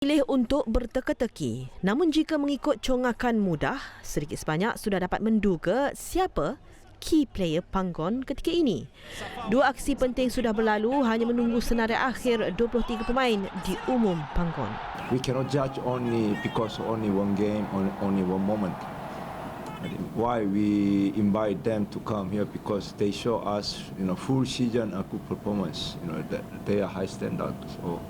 Pilih untuk berteka-teki. Namun jika mengikut congakan mudah, sedikit sebanyak sudah dapat menduga siapa key player Panggon ketika ini. Dua aksi penting sudah berlalu, hanya menunggu senarai akhir 23 pemain diumum Panggon. We cannot judge only because only one game, only one moment. Why we invite them to come here? Because they show us, full season a good performance. That they are high standard. So.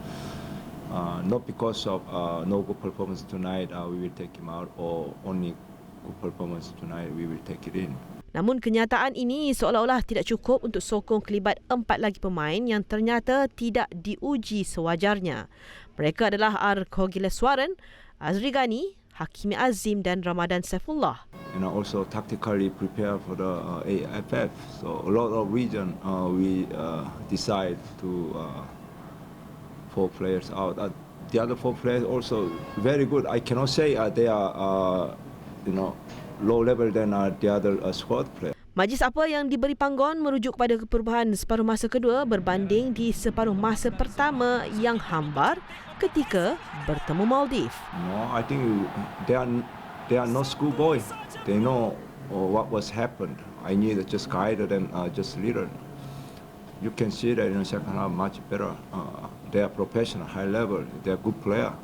Not because of no good performance tonight, we will take him out, or only good performance tonight, we will take it in. Namun kenyataan ini seolah-olah tidak cukup untuk sokong kelibat 4 lagi pemain yang ternyata tidak diuji sewajarnya. Mereka adalah Arkhogileswaran, Azri Ghani, Hakimi Azim dan Ramadan Saifullah. Also tactically prepare for the AFF. So a lot of reason we decide to 4 players out. The other 4 players also very good. I cannot say they are, low level than the other squad players. Majlis apa yang diberi Panggon merujuk kepada perubahan separuh masa kedua berbanding di separuh masa pertama yang hambar ketika bertemu Maldives. No, I think they are not schoolboy. They know what was happened. I need to just guide them, just leader. You can see that in the second half much better. They are professional, high level. They are good player.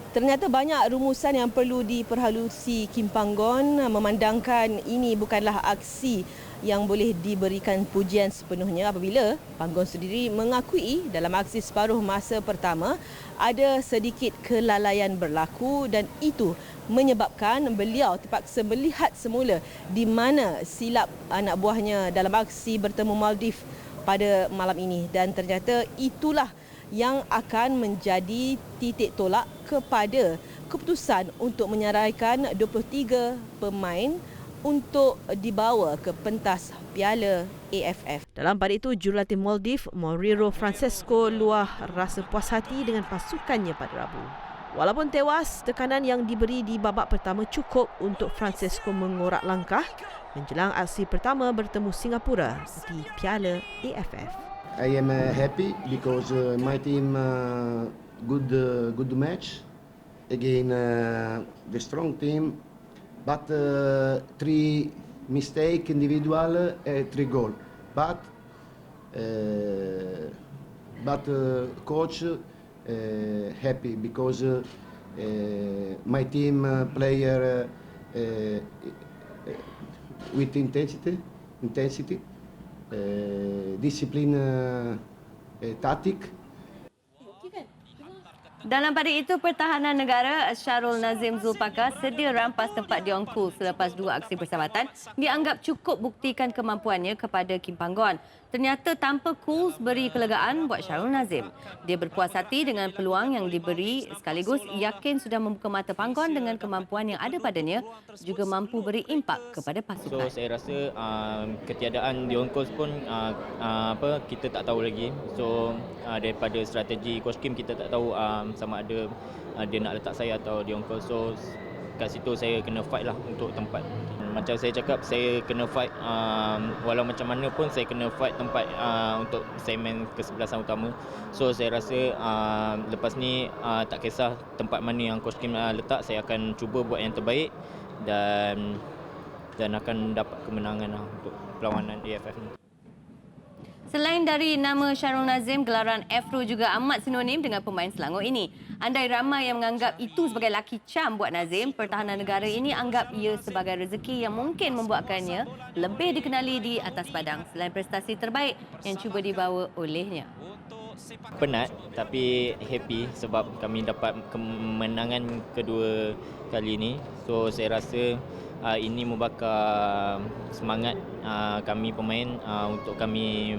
Ternyata banyak rumusan yang perlu diperhalusi Kim Panggon, memandangkan ini bukanlah aksi yang boleh diberikan pujian sepenuhnya apabila Panggon sendiri mengakui dalam aksi separuh masa pertama ada sedikit kelalaian berlaku dan itu menyebabkan beliau terpaksa melihat semula di mana silap anak buahnya dalam aksi bertemu Maldives pada malam ini, dan ternyata itulah yang akan menjadi titik tolak kepada keputusan untuk menyaraikan 23 pemain untuk dibawa ke pentas Piala AFF. Dalam pada itu, jurulatih Maldives, Maurero Francesco, luah rasa puas hati dengan pasukannya pada Rabu. Walaupun tewas, tekanan yang diberi di babak pertama cukup untuk Francesco mengorak langkah menjelang aksi pertama bertemu Singapura di Piala AFF. I am happy because my team good match again the strong team, but 3 mistake individual, 3 goal. But coach happy because my team player with intensity. Disiplin taktik. Dalam pada itu, Pertahanan Negara Shahrul Nazim Zulpakar sedia rampas tempat Dion Kul selepas 2 aksi persahabatan dianggap cukup buktikan kemampuannya kepada Kim Panggon. Ternyata tanpa Kul beri kelegaan buat Shahrul Nazim. Dia berpuas hati dengan peluang yang diberi sekaligus yakin sudah membuka mata Panggon dengan kemampuan yang ada padanya juga mampu beri impak kepada pasukan. So saya rasa ketiadaan Dion Kul pun kita tak tahu lagi. So daripada strategi Coach Kim kita tak tahu sama ada dia nak letak saya atau Dion Kul. So kat situ saya kena fight lah untuk tempat. Macam saya cakap, saya kena fight walau macam mana pun saya kena fight tempat untuk saya main kesebelasan utama. So saya rasa lepas ni tak kisah tempat mana yang Coach Kim letak, saya akan cuba buat yang terbaik dan akan dapat kemenangan lah untuk perlawanan AFF ni. Selain dari nama Shahrul Nazim, gelaran Afro juga amat sinonim dengan pemain Selangor ini. Andai ramai yang menganggap itu sebagai lucky charm buat Nazim, Pertahanan Negara ini anggap ia sebagai rezeki yang mungkin membuatkannya lebih dikenali di atas padang selain prestasi terbaik yang cuba dibawa olehnya. Penat tapi happy sebab kami dapat kemenangan kedua kali ini. So saya rasa ini membakar semangat kami pemain untuk kami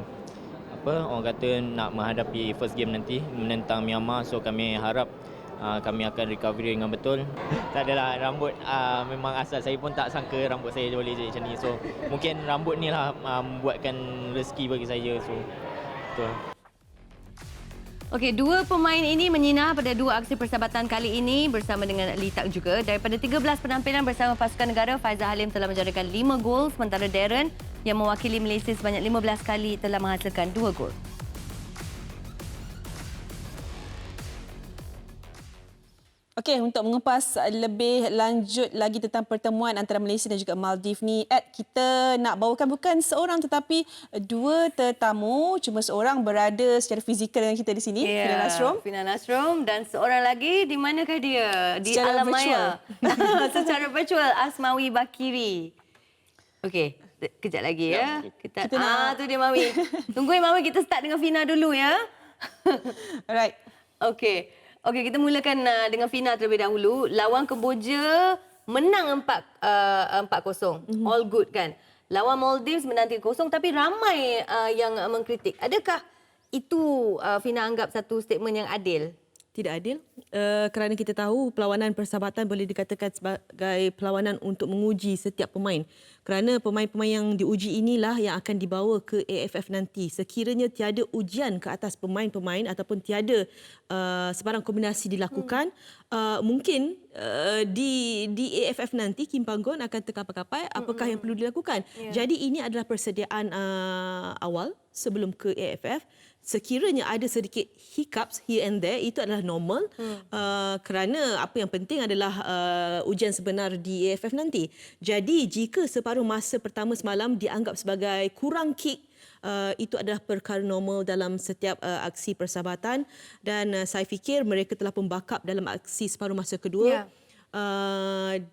orang kata nak menghadapi first game nanti menentang Myanmar. So kami harap kami akan recovery dengan betul. Tak adalah rambut, memang asal saya pun tak sangka rambut saya boleh jadi macam ni. So mungkin rambut ni lah membuatkan rezeki bagi saya. So betul. Okey, 2 pemain ini menyinah pada 2 aksi persahabatan kali ini bersama dengan Lee Tak juga. Daripada 13 penampilan bersama pasukan negara, Faizal Halim telah menjaringkan 5 gol sementara Darren yang mewakili Malaysia sebanyak 15 kali telah menghasilkan 2 gol. Okey, untuk mengupas lebih lanjut lagi tentang pertemuan antara Malaysia dan juga Maldives ni, Ed, kita nak bawakan bukan seorang tetapi dua tetamu. Cuma seorang berada secara fizikal dengan kita di sini, Fina Nasrom. Fina Nasrom, dan seorang lagi, di manakah dia? Di Secara alam maya. Secara virtual, Asmawi Bakiri. Okey, kejap lagi ya. Kita nak... tu dia Mawi. Tunggu Mawi, kita start dengan Fina dulu ya. Alright. Okey. Okey, kita mulakan dengan Fina terlebih dahulu. Lawan Kemboja menang 4-0. All good kan. Lawan Maldives menang 3-0 tapi ramai yang mengkritik. Adakah itu Fina anggap satu statement yang adil? Tidak adil kerana kita tahu perlawanan persahabatan boleh dikatakan sebagai perlawanan untuk menguji setiap pemain. Kerana pemain-pemain yang diuji inilah yang akan dibawa ke AFF nanti. Sekiranya tiada ujian ke atas pemain-pemain ataupun tiada sebarang kombinasi dilakukan, mungkin di AFF nanti Kim Panggon akan terkapai-kapai apakah yang perlu dilakukan. Jadi ini adalah persediaan awal sebelum ke AFF. Sekiranya ada sedikit hiccups here and there, itu adalah normal kerana apa yang penting adalah ujian sebenar di AFF nanti. Jadi jika separuh masa pertama semalam dianggap sebagai kurang kick, itu adalah perkara normal dalam setiap aksi persahabatan dan saya fikir mereka telah pun backup dalam aksi separuh masa kedua.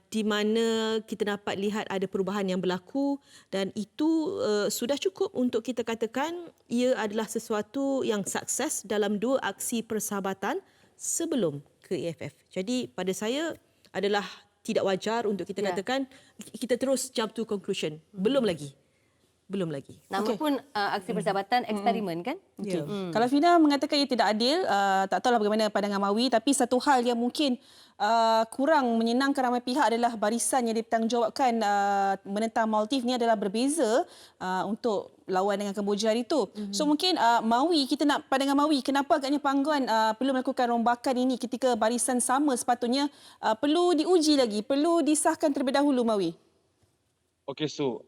Di mana kita dapat lihat ada perubahan yang berlaku dan itu sudah cukup untuk kita katakan ia adalah sesuatu yang sukses dalam dua aksi persahabatan sebelum ke AFF. Jadi pada saya adalah tidak wajar untuk kita katakan kita terus jump to conclusion. Belum lagi. Nama pun aksi persahabatan eksperimen kan? Okay. Kalau Fina mengatakan ia tidak adil, tak tahulah bagaimana pandangan Mawi, tapi satu hal yang mungkin kurang menyenangkan ramai pihak adalah barisan yang dibertanggungjawabkan menentang Maldives ni adalah berbeza untuk lawan dengan Kemboja hari itu. So mungkin Mawi, kita nak pandangan Mawi, kenapa agaknya Panggon perlu melakukan rombakan ini ketika barisan sama sepatutnya perlu diuji lagi, perlu disahkan terlebih dahulu Mawi? Okey, so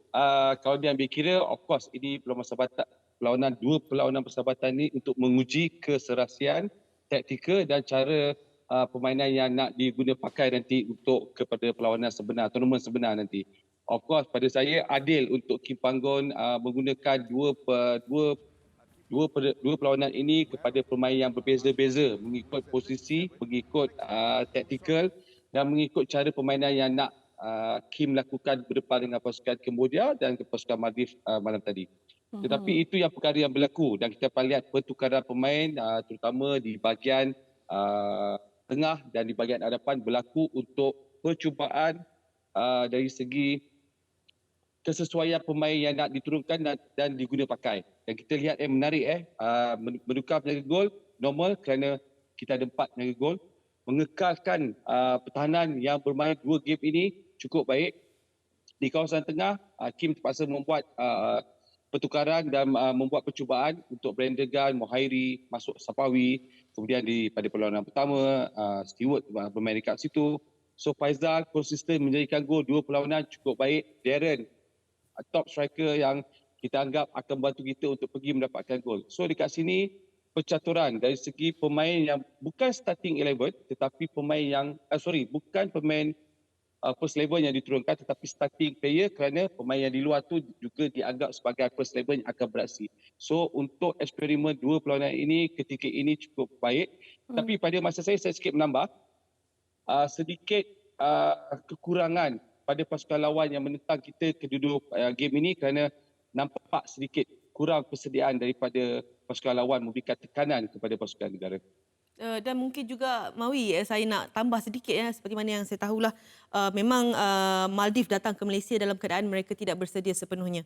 kalau diambil kira, of course ini dua perlawanan persahabatan ini untuk menguji keserasian, taktikal dan cara permainan yang nak diguna pakai nanti untuk kepada perlawanan sebenar, tournament sebenar nanti. Of course pada saya adil untuk Kim Panggon menggunakan dua perlawanan ini kepada pemain yang berbeza-beza mengikut posisi, mengikut taktikal dan mengikut cara permainan yang nak Kim lakukan berdepan dengan pasukan Kemboja dan pasukan Maldives malam tadi. Tetapi itu yang perkara yang berlaku dan kita akan lihat pertukaran pemain terutama di bahagian tengah dan di bahagian hadapan berlaku untuk percubaan dari segi kesesuaian pemain yang nak diturunkan dan diguna pakai. Dan kita lihat menarik menukar penjaga gol normal kerana kita ada 4 penjaga gol. Mengekalkan pertahanan yang bermain 2 game ini cukup baik. Di kawasan tengah, Kim terpaksa membuat pertukaran dan membuat percubaan untuk Brandon Gunn, Mohairi, masuk Sapawi. Kemudian pada perlawanan pertama, Stewart bermain dekat situ. So Faizal konsisten menjadikan gol 2 perlawanan cukup baik. Darren, top striker yang kita anggap akan bantu kita untuk pergi mendapatkan gol. So dekat sini, percaturan dari segi pemain yang bukan starting 11 tetapi pemain yang bukan pemain first 11 yang diturunkan tetapi starting player kerana pemain yang di luar tu juga dianggap sebagai first 11 yang akan beraksi. So untuk eksperimen 2 perlawanan ini ketika ini cukup baik. Tapi pada masa saya sikit menambah sedikit kekurangan pada pasukan lawan yang menentang kita kedua game ini kerana nampak sedikit kurang persediaan daripada pasukan lawan memberikan tekanan kepada pasukan negara. Dan mungkin juga Mawi, saya nak tambah sedikit seperti mana yang saya tahulah memang Maldives datang ke Malaysia dalam keadaan mereka tidak bersedia sepenuhnya.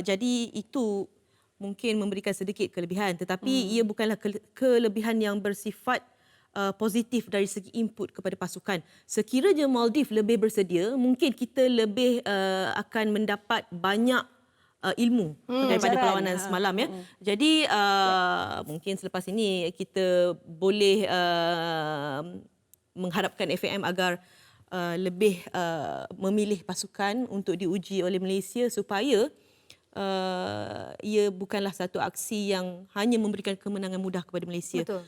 Jadi itu mungkin memberikan sedikit kelebihan tetapi ia bukanlah kelebihan yang bersifat positif dari segi input kepada pasukan. Sekiranya Maldives lebih bersedia, mungkin kita lebih akan mendapat banyak ilmu daripada perlawanan semalam ya. Jadi mungkin selepas ini kita boleh mengharapkan FAM agar lebih memilih pasukan untuk diuji oleh Malaysia supaya ia bukanlah satu aksi yang hanya memberikan kemenangan mudah kepada Malaysia. Betul.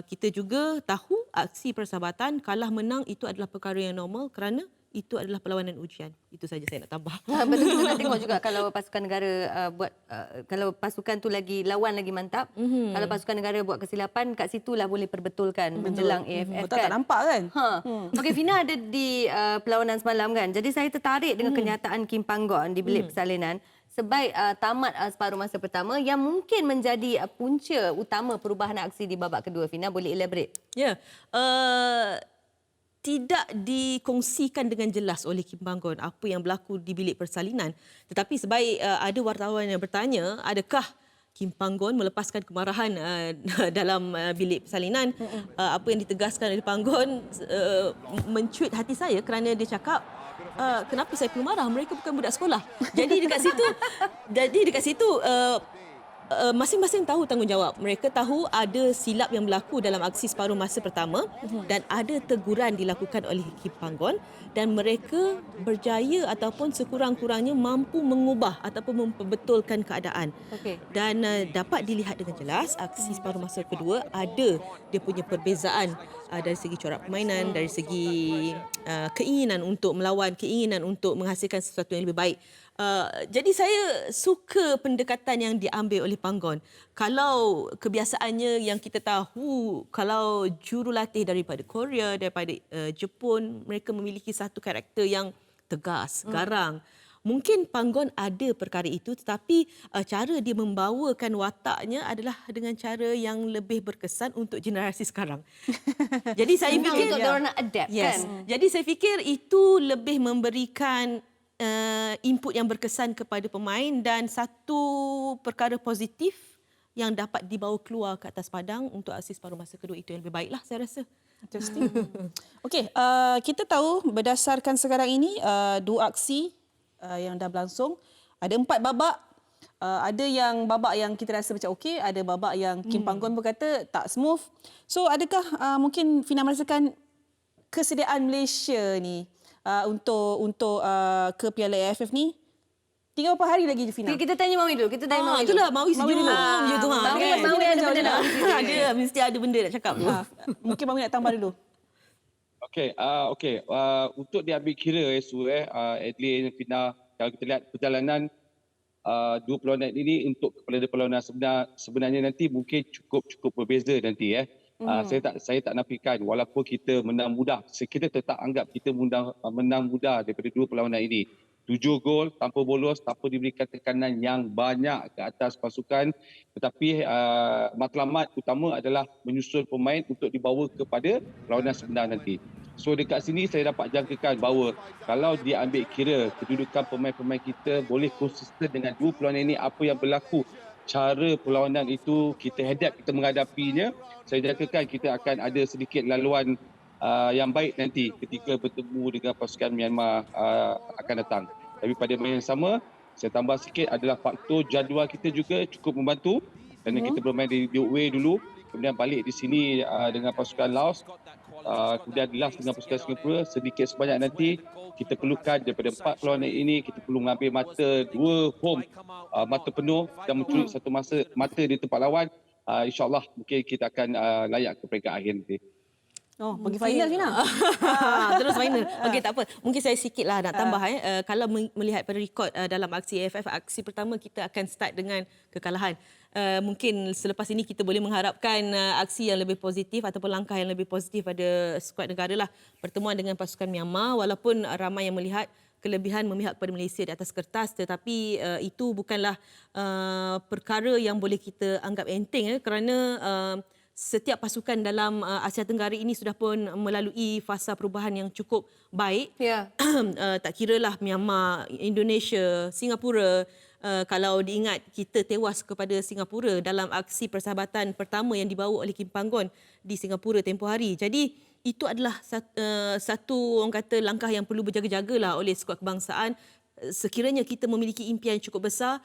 Kita juga tahu aksi persahabatan kalah menang itu adalah perkara yang normal kerana itu adalah perlawanan ujian. Itu saja saya nak tambah. Betul, kita tengok juga kalau pasukan negara kalau pasukan tu lawan lagi mantap, kalau pasukan negara buat kesilapan, kat situlah boleh perbetulkan menjelang AFF Betul, kan. tak nampak kan? Okey, Fina ada di perlawanan semalam kan. Jadi saya tertarik dengan kenyataan Kim Panggon di bilik persalinan sebaik tamat separuh masa pertama yang mungkin menjadi punca utama perubahan aksi di babak kedua. Fina boleh elaborate? Ya. Tidak dikongsikan dengan jelas oleh Kim Panggon apa yang berlaku di bilik persalinan. Tetapi sebaik ada wartawan yang bertanya, adakah Kim Panggon melepaskan kemarahan dalam bilik persalinan? Apa yang ditegaskan oleh Panggon mencuit hati saya kerana dia cakap, kenapa saya perlu marah? Mereka bukan budak sekolah. Jadi dekat situ masing-masing tahu tanggungjawab. Mereka tahu ada silap yang berlaku dalam aksi separuh masa pertama dan ada teguran dilakukan oleh Kim Panggon dan mereka berjaya ataupun sekurang-kurangnya mampu mengubah ataupun memperbetulkan keadaan. Okey. Dan dapat dilihat dengan jelas aksi separuh masa kedua ada dia punya perbezaan dari segi corak permainan, dari segi keinginan untuk melawan, keinginan untuk menghasilkan sesuatu yang lebih baik. Jadi saya suka pendekatan yang diambil oleh Panggon. Kalau kebiasaannya yang kita tahu, kalau jurulatih daripada Korea, daripada Jepun, mereka memiliki satu karakter yang tegas, garang. Mungkin Panggon ada perkara itu tetapi cara dia membawakan wataknya adalah dengan cara yang lebih berkesan untuk generasi sekarang. Jadi saya Senang fikir untuk diorang nak adapt kan. Jadi saya fikir itu lebih memberikan input yang berkesan kepada pemain dan satu perkara positif yang dapat dibawa keluar ke atas padang untuk aksi separuh masa kedua itu yang lebih baiklah saya rasa. Interesting. Okey, kita tahu berdasarkan sekarang ini dua aksi yang dah berlangsung, ada 4 babak. Ada yang babak yang kita rasa macam okey, ada babak yang Kim Panggon berkata tak smooth. So adakah mungkin Fina merasakan kesediaan Malaysia ni untuk ke Piala AFF ni? Tinggal berapa hari lagi je, Fina? Kita tanya Mawi dulu. Kita tanya Mawi dulu. Itulah Mawi senyum je tu. Mawi ada benda nak. Ada, mesti ada benda nak cakap tu. Mungkin Mawi nak tambah dulu. Okey. Untuk diambil kira Adlin, Fina, kalau kita lihat perjalanan dua perlawanan ini untuk kepada perlawanan sebenarnya nanti mungkin cukup berbeza nanti. Saya tak nafikan walaupun kita menang mudah, kita tetap anggap kita menang mudah daripada dua perlawanan ini. 7 gol tanpa bolos, tanpa diberikan tekanan yang banyak ke atas pasukan. Tetapi matlamat utama adalah menyusun pemain untuk dibawa kepada perlawanan sebenar nanti. So dekat sini saya dapat jangkakan bahawa kalau dia ambil kira kedudukan pemain-pemain kita boleh konsisten dengan dua perlawanan ini, apa yang berlaku, cara perlawanan itu kita menghadapinya, saya jangkakan kita akan ada sedikit laluan yang baik nanti ketika bertemu dengan pasukan Myanmar akan datang. Tapi pada masa yang sama, saya tambah sikit adalah faktor jadual kita juga cukup membantu kerana kita bermain di away dulu, kemudian balik di sini dengan pasukan Laos, kemudian last dengan pasukan Singapura. Sedikit sebanyak nanti kita perlukan daripada 4 perlawanan ini, kita perlu mengambil mata penuh dan mencuri satu mata di tempat lawan. InsyaAllah mungkin kita akan layak ke peringkat akhir nanti. Oh, pergi final, Fina. Terus final. Okey, tak apa. Mungkin saya sikitlah nak tambah. Kalau melihat pada rekod dalam aksi AFF, aksi pertama kita akan start dengan kekalahan. Mungkin selepas ini kita boleh mengharapkan aksi yang lebih positif ataupun langkah yang lebih positif pada skuad negara lah. Pertemuan dengan pasukan Myanmar, walaupun ramai yang melihat kelebihan memihak kepada Malaysia di atas kertas, tetapi itu bukanlah perkara yang boleh kita anggap enteng kerana setiap pasukan dalam Asia Tenggara ini sudah pun melalui fasa perubahan yang cukup baik. Ya. Tak kiralah Myanmar, Indonesia, Singapura. Kalau diingat kita tewas kepada Singapura dalam aksi persahabatan pertama yang dibawa oleh Kim Panggon di Singapura tempoh hari. Jadi itu adalah satu orang kata langkah yang perlu berjaga-jagalah oleh skuad kebangsaan. Sekiranya kita memiliki impian cukup besar,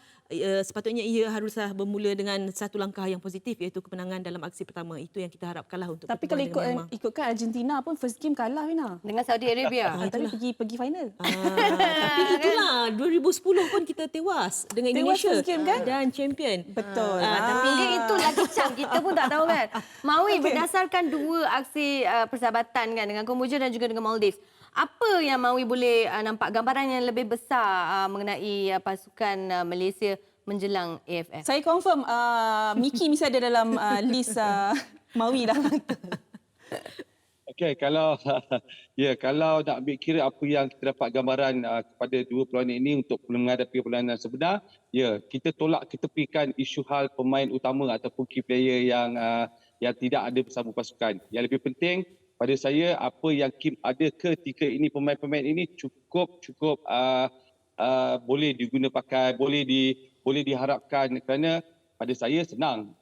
sepatutnya ia haruslah bermula dengan satu langkah yang positif iaitu kemenangan dalam aksi pertama. Itu yang kita harapkanlah untuk Tapi kalau pertemuan dengan Myanmar. ikutkan Argentina pun first game kalah Wina. Dengan Saudi Arabia. Tapi pergi final. Tapi itulah 2010 pun kita tewas dengan Tewas Indonesia first game kan? dan champion. Betul. Tapi mungkin itu lagi cam. Kita pun tak tahu kan. Maui, berdasarkan dua aksi persahabatan kan dengan Kamboja dan juga dengan Maldives. Apa yang Maui boleh nampak gambaran yang lebih besar mengenai pasukan Malaysia menjelang AFF? Saya confirm Miki mesti ada dalam list Maui dah. Okey, kalau kalau nak ambil kira apa yang kita dapat gambaran kepada dua perlawanan ini untuk menghadapi perlawanan sebenar, kita tolak ketepikan isu hal pemain utama ataupun key player yang tidak ada bersama pasukan. Yang lebih penting pada saya, apa yang Kim ada ketika ini, pemain-pemain ini cukup boleh diguna pakai, boleh diharapkan, kerana pada saya senang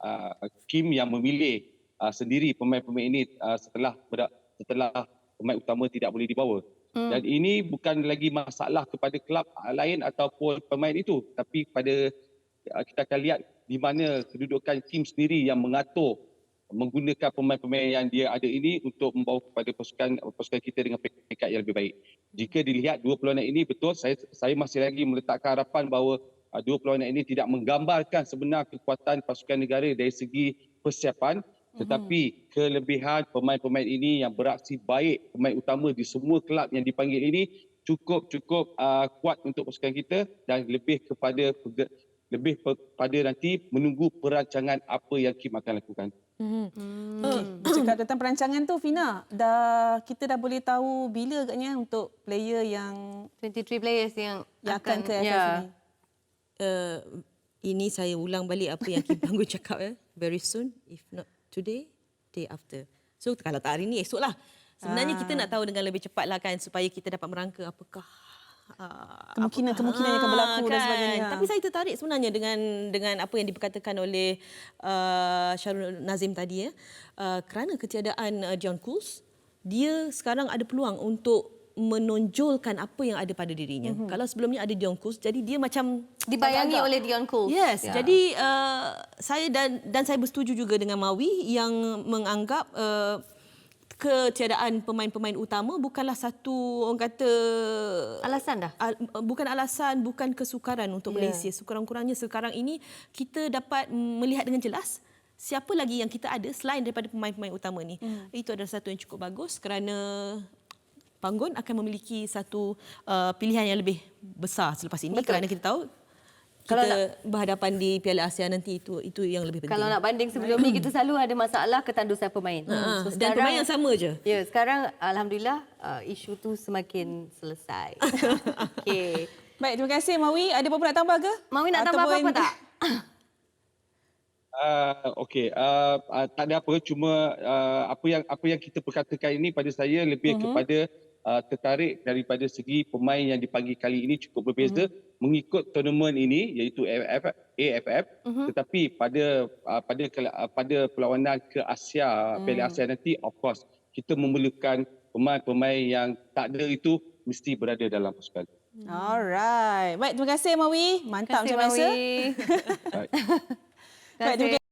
Kim yang memilih sendiri pemain-pemain ini setelah pemain utama tidak boleh dibawa. Dan ini bukan lagi masalah kepada kelab lain ataupun pemain itu, tapi pada kita akan lihat di mana kedudukan Kim sendiri yang mengatur menggunakan pemain-pemain yang dia ada ini untuk membawa kepada pasukan kita dengan peringkat yang lebih baik. Jika dilihat dua perlawanan ini, betul saya masih lagi meletakkan harapan bahawa dua perlawanan ini tidak menggambarkan sebenar kekuatan pasukan negara dari segi persiapan, tetapi kelebihan pemain-pemain ini yang beraksi baik, pemain utama di semua kelab yang dipanggil ini cukup kuat untuk pasukan kita, dan lebih kepada nanti menunggu perancangan apa yang Kim akan lakukan. Cakap tentang perancangan tu Fina, kita dah boleh tahu bila agaknya untuk player yang 23 players yang akan ke AFF ni. Ini saya ulang balik apa yang Kim Panggon cakap very soon, if not today, day after. So kalau tak hari ni, esok lah. Sebenarnya kita nak tahu dengan lebih cepat lah kan, supaya kita dapat merangka apakah kemungkinan yang akan berlaku dan sebagainya. Tapi saya tertarik sebenarnya dengan apa yang diperkatakan oleh Syarul Nazim tadi kerana ketiadaan Dion Kools, dia sekarang ada peluang untuk menonjolkan apa yang ada pada dirinya. Kalau sebelumnya ada Dion Kools, jadi dia macam dibayangi oleh Dion Kools. Yes, jadi saya dan saya bersetuju juga dengan Mawi yang menganggap ketiadaan pemain-pemain utama bukanlah satu, orang kata, alasan dah. Bukan alasan, bukan kesukaran untuk Malaysia. Sekurang-kurangnya sekarang ini kita dapat melihat dengan jelas siapa lagi yang kita ada selain daripada pemain-pemain utama ni. Itu adalah satu yang cukup bagus kerana Panggon akan memiliki satu pilihan yang lebih besar selepas ini. Betul. Kerana kita tahu kita berhadapan di Piala Asia nanti, itu yang lebih penting. Kalau nak banding sebelum ni, kita selalu ada masalah ketandusan pemain. So dan pemain yang sama je. Ya, sekarang alhamdulillah isu tu semakin selesai. Okey. Baik, terima kasih Mawi. Ada apa-apa nak tambah ke? Mawi nak tambah apa-apa tak? Okey, tak ada apa, cuma apa yang kita perkatakan ini pada saya lebih kepada tertarik daripada segi pemain yang dipanggil kali ini cukup berbeza mengikut tournament ini, iaitu AFF, tetapi pada perlawanan ke Asia, Piala Asia nanti, of course kita memerlukan pemain-pemain yang tak ada itu mesti berada dalam pasukan. Alright. Baik, terima kasih Mawi. Mantap macam biasa. Baik. Baik, terima kasih.